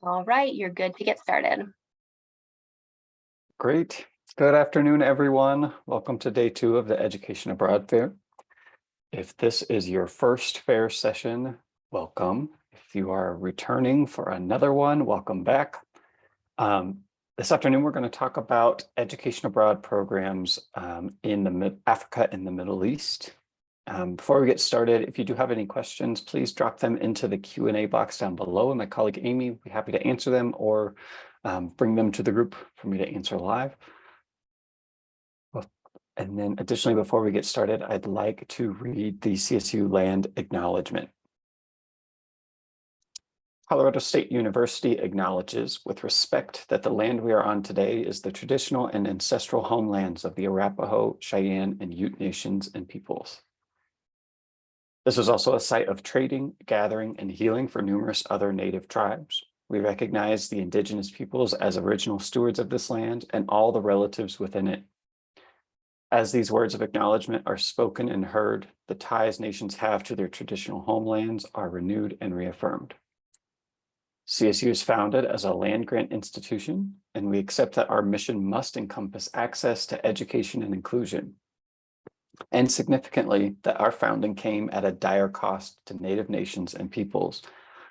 All right, you're good to get started. Great. Good afternoon, everyone. Welcome to day 2 of the Education Abroad Fair. If this is your first fair session, welcome. If you are returning for another one, welcome back. This afternoon, we're going to talk about education abroad programs in Africa and the Middle East. Before we get started, if you do have any questions, please drop them into the Q&A box down below, and my colleague Amy will be happy to answer them or bring them to the group for me to answer live. And then additionally, before we get started, I'd like to read the CSU land acknowledgement. Colorado State University acknowledges with respect that the land we are on today is the traditional and ancestral homelands of the Arapaho, Cheyenne, and Ute nations and peoples. This is also a site of trading, gathering, and healing for numerous other native tribes. We recognize the indigenous peoples as original stewards of this land and all the relatives within it. As these words of acknowledgement are spoken and heard, the ties nations have to their traditional homelands are renewed and reaffirmed. CSU is founded as a land-grant institution, and we accept that our mission must encompass access to education and inclusion. And significantly, that our founding came at a dire cost to Native nations and peoples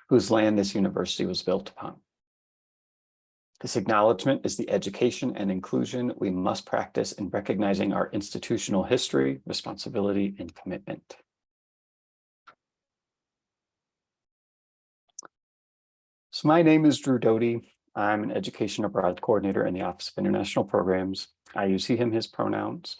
whose land this university was built upon. This acknowledgement is the education and inclusion we must practice in recognizing our institutional history, responsibility, and commitment. So my name is Drew Doty. I'm an education abroad coordinator in the Office of International Programs. I use he, him, his pronouns.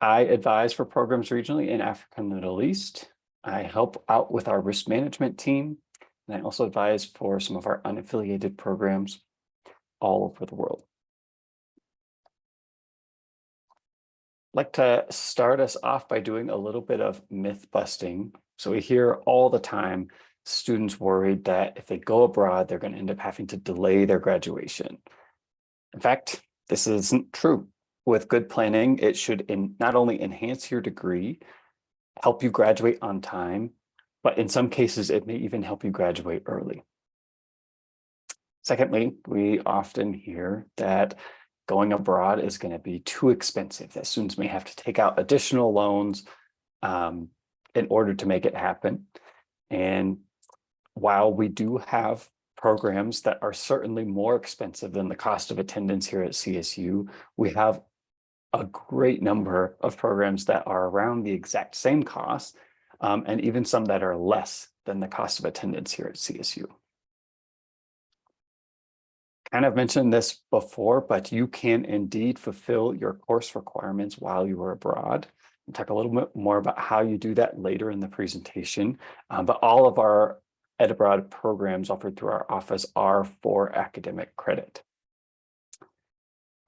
I advise for programs regionally in Africa and the Middle East. I help out with our risk management team, and I also advise for some of our unaffiliated programs all over the world. I'd like to start us off by doing a little bit of myth busting. So we hear all the time students worried that if they go abroad, they're going to end up having to delay their graduation. In fact, this isn't true. With good planning, it should not only enhance your degree, help you graduate on time, but in some cases, it may even help you graduate early. Secondly, we often hear that going abroad is going to be too expensive, that students may have to take out additional loans in order to make it happen. And while we do have programs that are certainly more expensive than the cost of attendance here at CSU, we have a great number of programs that are around the exact same cost, and even some that are less than the cost of attendance here at CSU. Kind of mentioned this before, but you can indeed fulfill your course requirements while you are abroad. We'll talk a little bit more about how you do that later in the presentation, but all of our Ed Abroad programs offered through our office are for academic credit.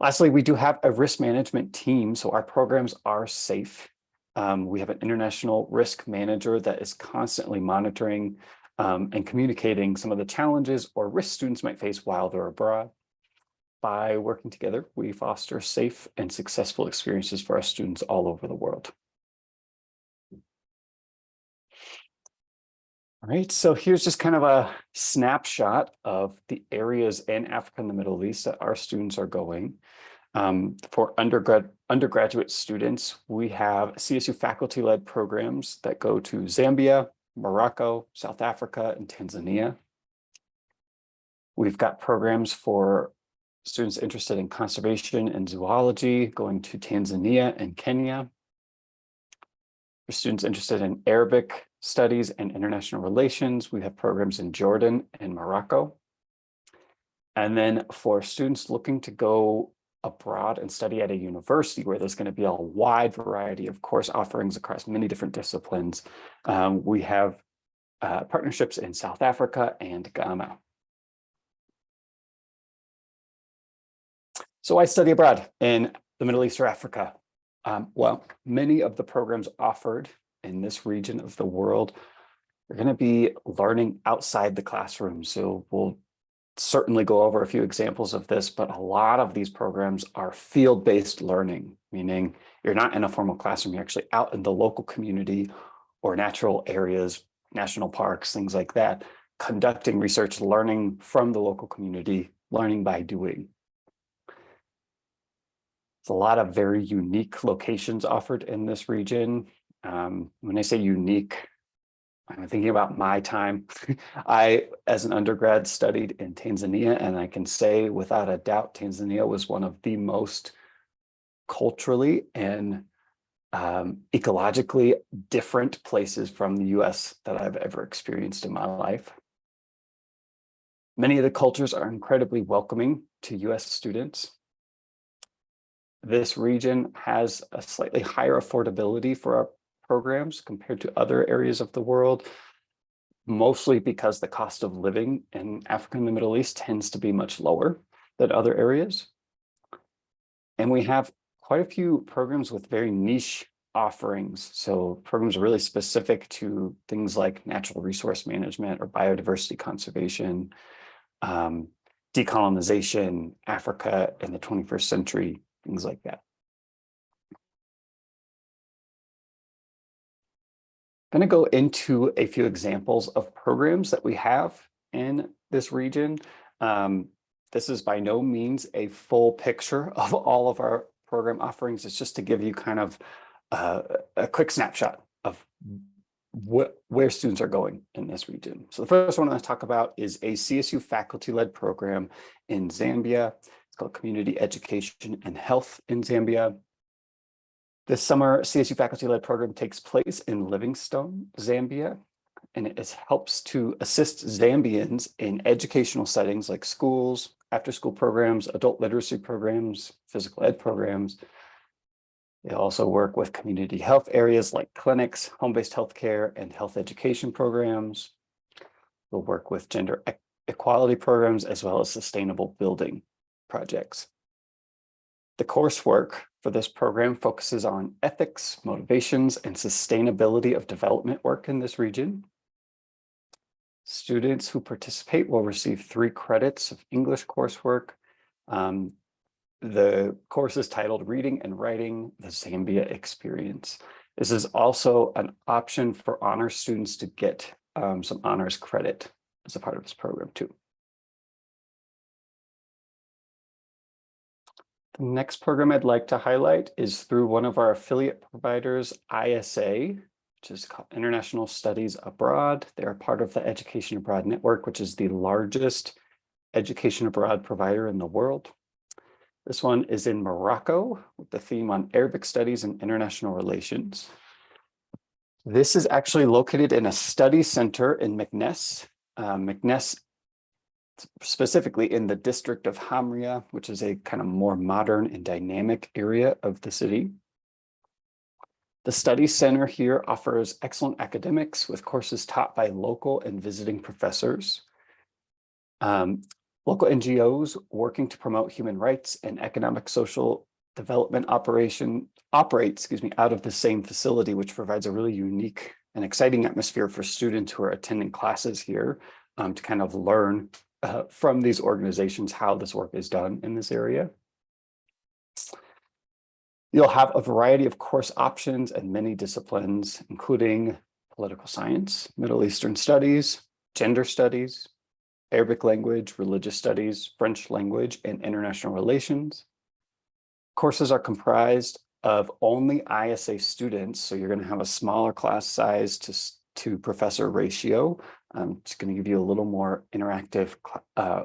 Lastly, we do have a risk management team, so our programs are safe. We have an international risk manager that is constantly monitoring and communicating some of the challenges or risks students might face while they're abroad. By working together, we foster safe and successful experiences for our students all over the world. All right, so here's just kind of a snapshot of the areas in Africa and the Middle East that our students are going. For undergraduate students, we have CSU faculty-led programs that go to Zambia, Morocco, South Africa, and Tanzania. We've got programs for students interested in conservation and zoology going to Tanzania and Kenya. For students interested in Arabic studies and international relations, we have programs in Jordan and Morocco. And then for students looking to go abroad and study at a university where there's going to be a wide variety of course offerings across many different disciplines, we have partnerships in South Africa and Ghana. So I study abroad in the Middle East or Africa. Well, many of the programs offered in this region of the world are going to be learning outside the classroom. So we'll certainly go over a few examples of this, but a lot of these programs are field-based learning, meaning you're not in a formal classroom, you're actually out in the local community or natural areas, national parks, things like that, conducting research, learning from the local community, learning by doing. There's a lot of very unique locations offered in this region. When I say unique, I'm thinking about my time. I, as an undergrad, studied in Tanzania, and I can say without a doubt, Tanzania was one of the most culturally and ecologically different places from the US that I've ever experienced in my life. Many of the cultures are incredibly welcoming to US students. This region has a slightly higher affordability for our programs compared to other areas of the world, mostly because the cost of living in Africa and the Middle East tends to be much lower than other areas. And we have quite a few programs with very niche offerings. So programs are really specific to things like natural resource management or biodiversity conservation, decolonization, Africa in the 21st century, things like that. I'm going to go into a few examples of programs that we have in this region. This is by no means a full picture of all of our program offerings. It's just to give you kind of a quick snapshot of where students are going in this region. So the first one I want to talk about is a CSU faculty-led program in Zambia. It's called Community Education and Health in Zambia. This summer, CSU faculty-led program takes place in Livingstone, Zambia, and it helps to assist Zambians in educational settings like schools, after-school programs, adult literacy programs, physical ed programs. They also work with community health areas like clinics, home-based healthcare, and health education programs. They'll work with gender equality programs as well as sustainable building projects. The coursework for this program focuses on ethics, motivations, and sustainability of development work in this region. Students who participate will receive 3 credits of English coursework. The course is titled Reading and Writing: The Zambia Experience. This is also an option for honors students to get some honors credit as a part of this program too. The next program I'd like to highlight is through one of our affiliate providers, ISA, which is called International Studies Abroad. They're part of the Education Abroad Network, which is the largest education abroad provider in the world. This one is in Morocco with the theme on Arabic studies and international relations. This is actually located in a study center in Meknes. Meknes, specifically in the district of Hamria, which is a kind of more modern and dynamic area of the city. The study center here offers excellent academics with courses taught by local and visiting professors. Local NGOs working to promote human rights and economic social development operate out of the same facility, which provides a really unique and exciting atmosphere for students who are attending classes here to kind of learn from these organizations how this work is done in this area. You'll have a variety of course options and many disciplines, including political science, Middle Eastern studies, gender studies, Arabic language, religious studies, French language, and international relations. Courses are comprised of only ISA students, so you're going to have a smaller class size to professor ratio. It's going to give you a little more interactive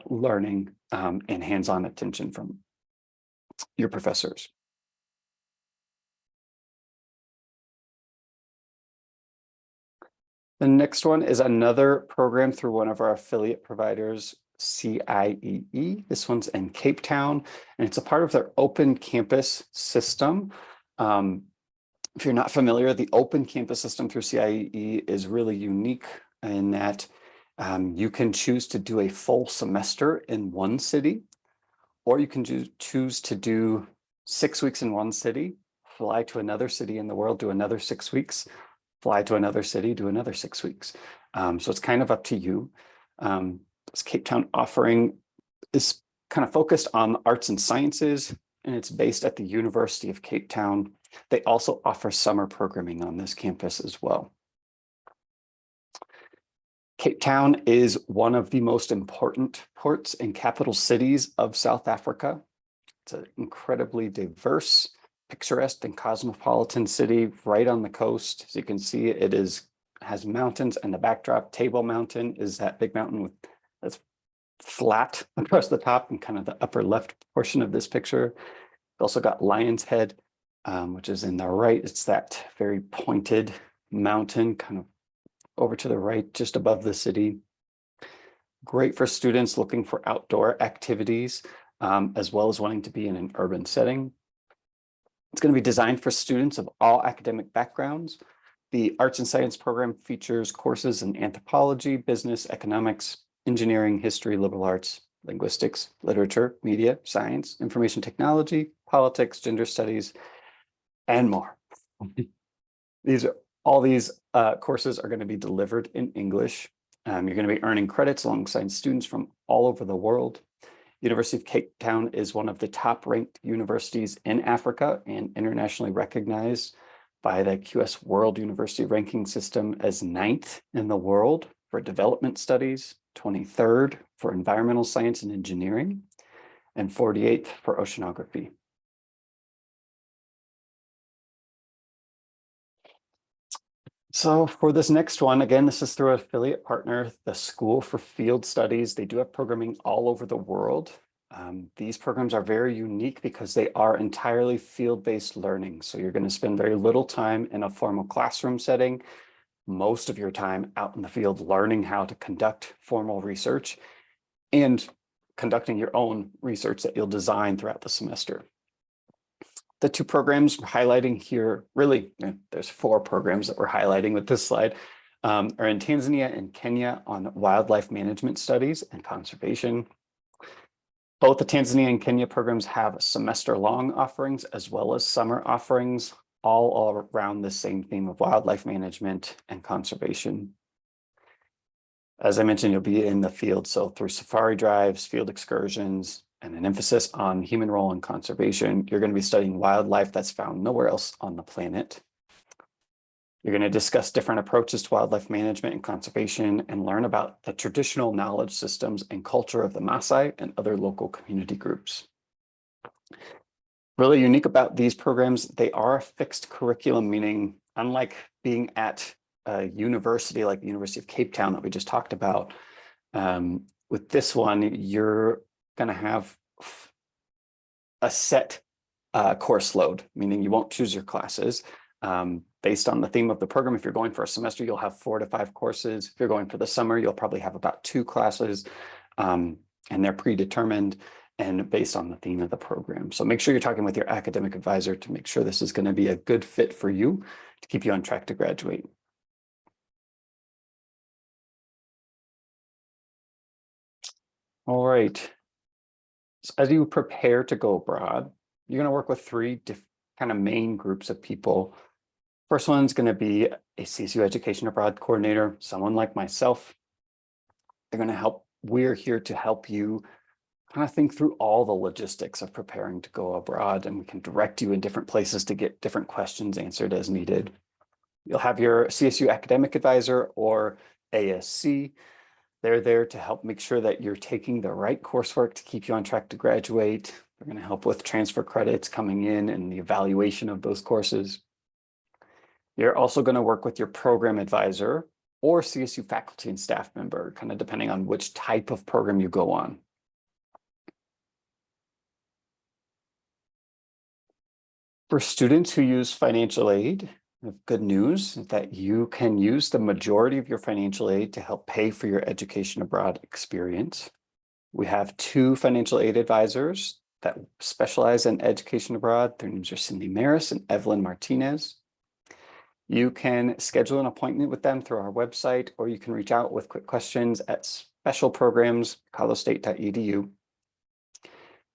learning and hands-on attention from your professors. The next one is another program through one of our affiliate providers, CIEE. This one's in Cape Town, and it's a part of their open campus system. If you're not familiar, the open campus system through CIEE is really unique in that you can choose to do a full semester in one city, or you can choose to do 6 weeks in one city, fly to another city in the world, do another 6 weeks, fly to another city, do another 6 weeks. So it's kind of up to you. This Cape Town offering is kind of focused on arts and sciences, and it's based at the University of Cape Town. They also offer summer programming on this campus as well. Cape Town is one of the most important ports and capital cities of South Africa. It's an incredibly diverse, picturesque, and cosmopolitan city right on the coast. As you can see, has mountains, and the backdrop, Table Mountain, is that big mountain that's flat across the top and kind of the upper left portion of this picture. We've also got Lion's Head, which is in the right. It's that very pointed mountain kind of over to the right, just above the city. Great for students looking for outdoor activities, as well as wanting to be in an urban setting. It's going to be designed for students of all academic backgrounds. The Arts and Science program features courses in anthropology, business, economics, engineering, history, liberal arts, linguistics, literature, media, science, information technology, politics, gender studies, and more. All these courses are going to be delivered in English. You're going to be earning credits alongside students from all over the world. University of Cape Town is one of the top ranked universities in Africa and internationally recognized by the QS World University Ranking System as 9th in the world for development studies, 23rd for environmental science and engineering, and 48th for oceanography. So for this next one, again, this is through an affiliate partner, the School for Field Studies. They do have programming all over the world. These programs are very unique because they are entirely field-based learning. So you're going to spend very little time in a formal classroom setting, most of your time out in the field learning how to conduct formal research and conducting your own research that you'll design throughout the semester. The two programs we're highlighting here, really, there's 4 programs that we're highlighting with this slide, are in Tanzania and Kenya on wildlife management studies and conservation. Both the Tanzania and Kenya programs have semester-long offerings as well as summer offerings, all around the same theme of wildlife management and conservation. As I mentioned, you'll be in the field, so through safari drives, field excursions, and an emphasis on human role in conservation, you're going to be studying wildlife that's found nowhere else on the planet. You're going to discuss different approaches to wildlife management and conservation and learn about the traditional knowledge systems and culture of the Maasai and other local community groups. Really unique about these programs, they are a fixed curriculum, meaning unlike being at a university like the University of Cape Town that we just talked about, with this one, you're going to have a set course load, meaning you won't choose your classes. Based on the theme of the program, if you're going for a semester, you'll have 4 to 5 courses. If you're going for the summer, you'll probably have about 2 classes, and they're predetermined and based on the theme of the program. So make sure you're talking with your academic advisor to make sure this is going to be a good fit for you to keep you on track to graduate. All right. So as you prepare to go abroad, you're going to work with 3 kind of main groups of people. First one's going to be a CSU Education Abroad coordinator, someone like myself. They're going to help. We're here to help you kind of think through all the logistics of preparing to go abroad, and we can direct you in different places to get different questions answered as needed. You'll have your CSU academic advisor or ASC. They're there to help make sure that you're taking the right coursework to keep you on track to graduate. They're going to help with transfer credits coming in and the evaluation of those courses. You're also going to work with your program advisor or CSU faculty and staff member, kind of depending on which type of program you go on. For students who use financial aid, good news is that you can use the majority of your financial aid to help pay for your education abroad experience. We have 2 financial aid advisors that specialize in education abroad. Their names are Cindy Maris and Evelyn Martinez. You can schedule an appointment with them through our website, or you can reach out with quick questions at special programs, colostate.edu.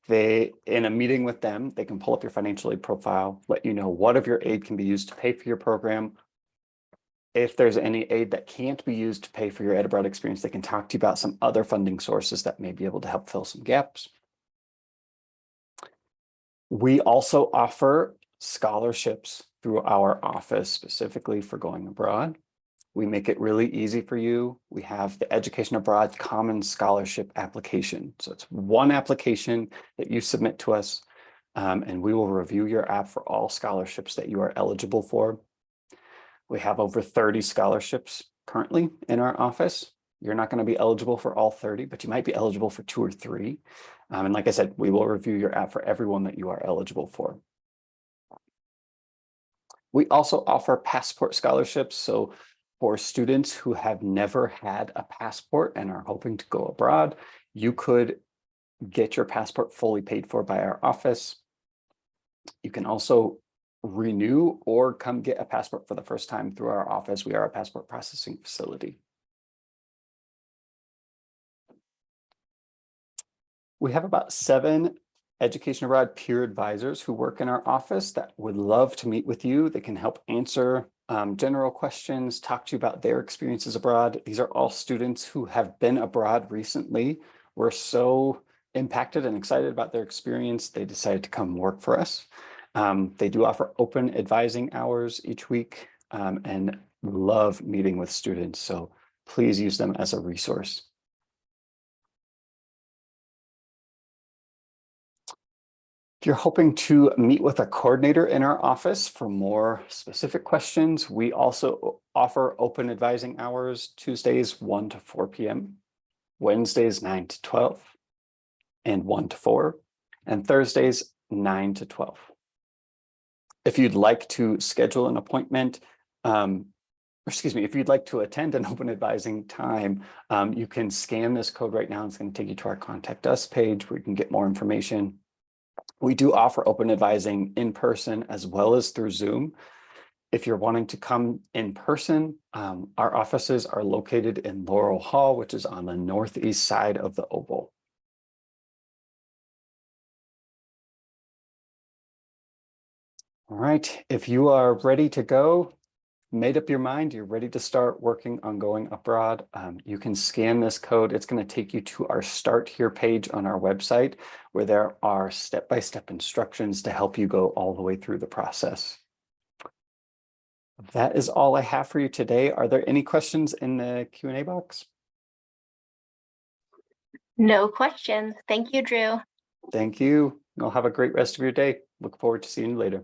In a meeting with them, they can pull up your financial aid profile, let you know what of your aid can be used to pay for your program. If there's any aid that can't be used to pay for your ed abroad experience, they can talk to you about some other funding sources that may be able to help fill some gaps. We also offer scholarships through our office specifically for going abroad. We make it really easy for you. We have the Education Abroad Common Scholarship application. So it's one application that you submit to us, and we will review your app for all scholarships that you are eligible for. We have over 30 scholarships currently in our office. You're not going to be eligible for all 30, but you might be eligible for 2 or 3. And like I said, we will review your app for everyone that you are eligible for. We also offer passport scholarships. So for students who have never had a passport and are hoping to go abroad, you could get your passport fully paid for by our office. You can also renew or come get a passport for the first time through our office. We are a passport processing facility. We have about 7 Education Abroad peer advisors who work in our office that would love to meet with you. They can help answer general questions, talk to you about their experiences abroad. These are all students who have been abroad recently. We're so impacted and excited about their experience, they decided to come work for us. They do offer open advising hours each week and love meeting with students. So please use them as a resource. If you're hoping to meet with a coordinator in our office for more specific questions, we also offer open advising hours Tuesdays 1 to 4 p.m., Wednesdays 9 to 12, and 1 to 4, and Thursdays 9 to 12. If you'd like to schedule an appointment, if you'd like to attend an open advising time, you can scan this code right now. It's going to take you to our Contact Us page where you can get more information. We do offer open advising in person as well as through Zoom. If you're wanting to come in person, our offices are located in Laurel Hall, which is on the northeast side of the Oval. All right, if you are ready to go, made up your mind, you're ready to start working on going abroad, you can scan this code. It's going to take you to our Start Here page on our website, where there are step-by-step instructions to help you go all the way through the process. That is all I have for you today. Are there any questions in the Q&A box? No questions. Thank you, Drew. Thank you. You'll have a great rest of your day. Look forward to seeing you later.